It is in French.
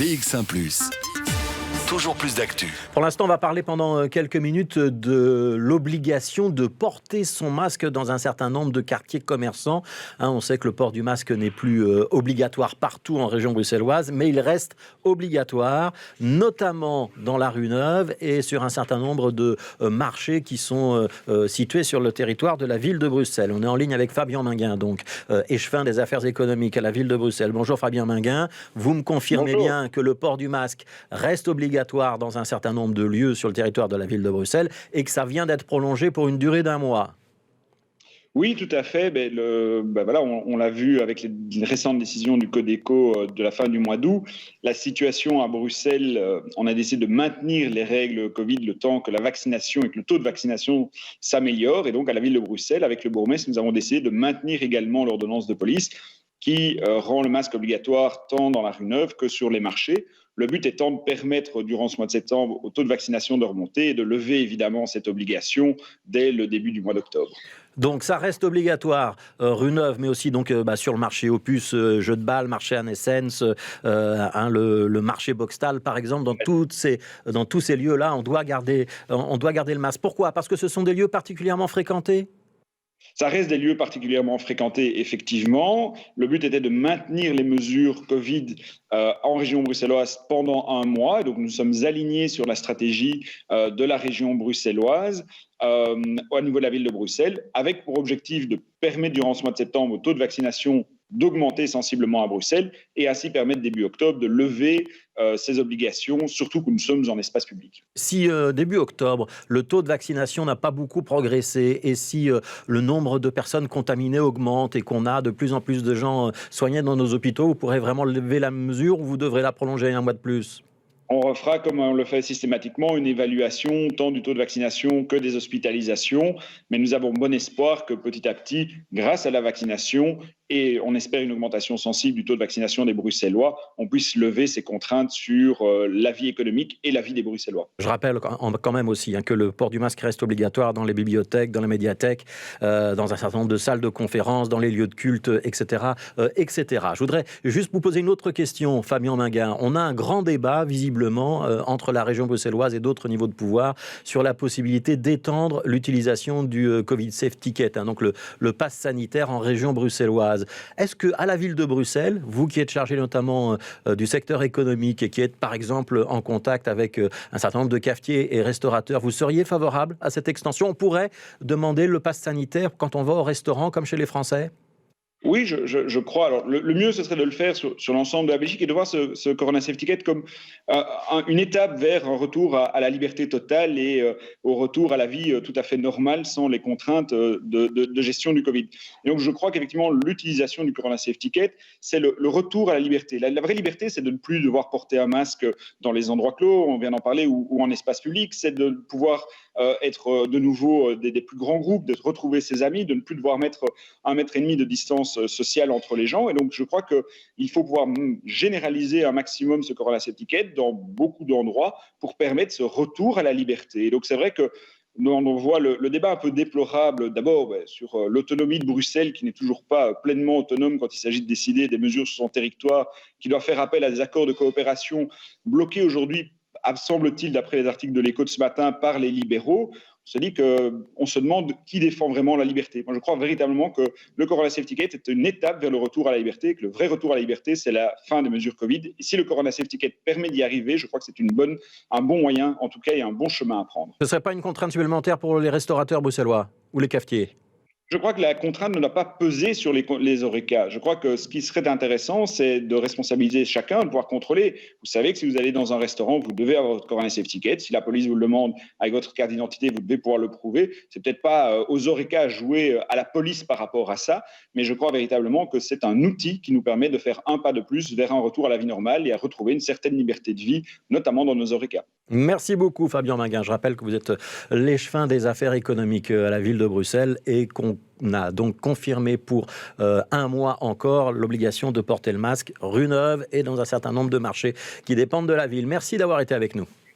BX1+. Toujours plus d'actu. Pour l'instant, on va parler pendant quelques minutes de l'obligation de porter son masque dans un certain nombre de quartiers commerçants. On sait que le port du masque n'est plus obligatoire partout en région bruxelloise, mais il reste obligatoire, notamment dans la rue Neuve et sur un certain nombre de marchés qui sont situés sur le territoire de la ville de Bruxelles. On est en ligne avec Fabien Minguin, donc échevin des affaires économiques à la ville de Bruxelles. Bonjour Fabien Minguin, vous me confirmez bien que le port du masque reste obligatoire dans un certain nombre de lieux sur le territoire de la ville de Bruxelles et que ça vient d'être prolongé pour une durée d'1 mois. Oui, tout à fait. On l'a vu avec les récentes décisions du Codeco de la fin du mois d'août. La situation à Bruxelles, on a décidé de maintenir les règles Covid le temps que la vaccination et que le taux de vaccination s'améliore. Et donc, à la ville de Bruxelles, avec le bourgmestre, nous avons décidé de maintenir également l'ordonnance de police qui rend le masque obligatoire tant dans la rue Neuve que sur les marchés. Le but étant de permettre, durant ce mois de septembre, au taux de vaccination de remonter et de lever évidemment cette obligation dès le début du mois d'octobre. Donc ça reste obligatoire, rue Neuve, mais aussi donc, sur le marché Opus, Jeux de Bâle, marché Anne Essence, le marché Boxtal, par exemple. Dans tous ces lieux-là, on doit garder le masque. Pourquoi ? Parce que ce sont des lieux particulièrement fréquentés ? Ça reste des lieux particulièrement fréquentés, effectivement. Le but était de maintenir les mesures Covid en région bruxelloise pendant 1 mois. Et donc, nous sommes alignés sur la stratégie de la région bruxelloise au niveau de la ville de Bruxelles, avec pour objectif de permettre durant ce mois de septembre au taux de vaccination d'augmenter sensiblement à Bruxelles et ainsi permettre début octobre de lever ces obligations, surtout que nous sommes en espace public. Si début octobre, le taux de vaccination n'a pas beaucoup progressé et si le nombre de personnes contaminées augmente et qu'on a de plus en plus de gens soignés dans nos hôpitaux, vous pourrez vraiment lever la mesure ou vous devrez la prolonger 1 mois de plus ? On refera, comme on le fait systématiquement, une évaluation tant du taux de vaccination que des hospitalisations. Mais nous avons bon espoir que petit à petit, grâce à la vaccination, et on espère une augmentation sensible du taux de vaccination des Bruxellois, on puisse lever ces contraintes sur la vie économique et la vie des Bruxellois. Je rappelle quand même aussi que le port du masque reste obligatoire dans les bibliothèques, dans les médiathèques, dans un certain nombre de salles de conférences, dans les lieux de culte, etc., etc. Je voudrais juste vous poser une autre question, Fabien Minguin. On a un grand débat, visiblement, entre la région bruxelloise et d'autres niveaux de pouvoir sur la possibilité d'étendre l'utilisation du Covid Safe Ticket, donc le pass sanitaire en région bruxelloise. Est-ce qu'à la ville de Bruxelles, vous qui êtes chargé notamment du secteur économique et qui êtes par exemple en contact avec un certain nombre de cafetiers et restaurateurs, vous seriez favorable à cette extension ? On pourrait demander le pass sanitaire quand on va au restaurant comme chez les Français ? Oui, je crois. Alors, le mieux, ce serait de le faire sur l'ensemble de la Belgique et de voir ce Corona Safe Ticket comme une étape vers un retour à la liberté totale et au retour à la vie tout à fait normale sans les contraintes de gestion du Covid. Et donc, je crois qu'effectivement, l'utilisation du Corona Safe Ticket, c'est le retour à la liberté. La vraie liberté, c'est de ne plus devoir porter un masque dans les endroits clos, on vient d'en parler, ou en espace public. C'est de pouvoir être de nouveau des plus grands groupes, de retrouver ses amis, de ne plus devoir mettre 1,5 mètre de distance sociale entre les gens. Et donc, je crois qu'il faut pouvoir généraliser un maximum ce Corona Safe Ticket dans beaucoup d'endroits pour permettre ce retour à la liberté. Et donc, c'est vrai que on voit le débat un peu déplorable, d'abord sur l'autonomie de Bruxelles, qui n'est toujours pas pleinement autonome quand il s'agit de décider des mesures sur son territoire, qui doit faire appel à des accords de coopération bloqués aujourd'hui, semble-t-il, d'après les articles de l'Écho de ce matin, par les libéraux. On se demande qui défend vraiment la liberté. Moi, je crois véritablement que le Corona Safe Ticket est une étape vers le retour à la liberté, que le vrai retour à la liberté, c'est la fin des mesures Covid. Et si le Corona Safe Ticket permet d'y arriver, je crois que c'est un bon moyen, en tout cas, et un bon chemin à prendre. Ce ne serait pas une contrainte supplémentaire pour les restaurateurs bruxellois ou les cafetiers ? Je crois que la contrainte ne doit pas peser sur les ORECA. Je crois que ce qui serait intéressant, c'est de responsabiliser chacun, de pouvoir contrôler. Vous savez que si vous allez dans un restaurant, vous devez avoir votre Corona Safe Ticket. Si la police vous le demande avec votre carte d'identité, vous devez pouvoir le prouver. C'est peut-être pas aux ORECA à jouer à la police par rapport à ça, mais je crois véritablement que c'est un outil qui nous permet de faire un pas de plus vers un retour à la vie normale et à retrouver une certaine liberté de vie, notamment dans nos ORECA. Merci beaucoup Fabien Minguin. Je rappelle que vous êtes l'échevin des affaires économiques à la ville de Bruxelles et qu'on a donc confirmé pour 1 mois encore l'obligation de porter le masque rue Neuve et dans un certain nombre de marchés qui dépendent de la ville. Merci d'avoir été avec nous.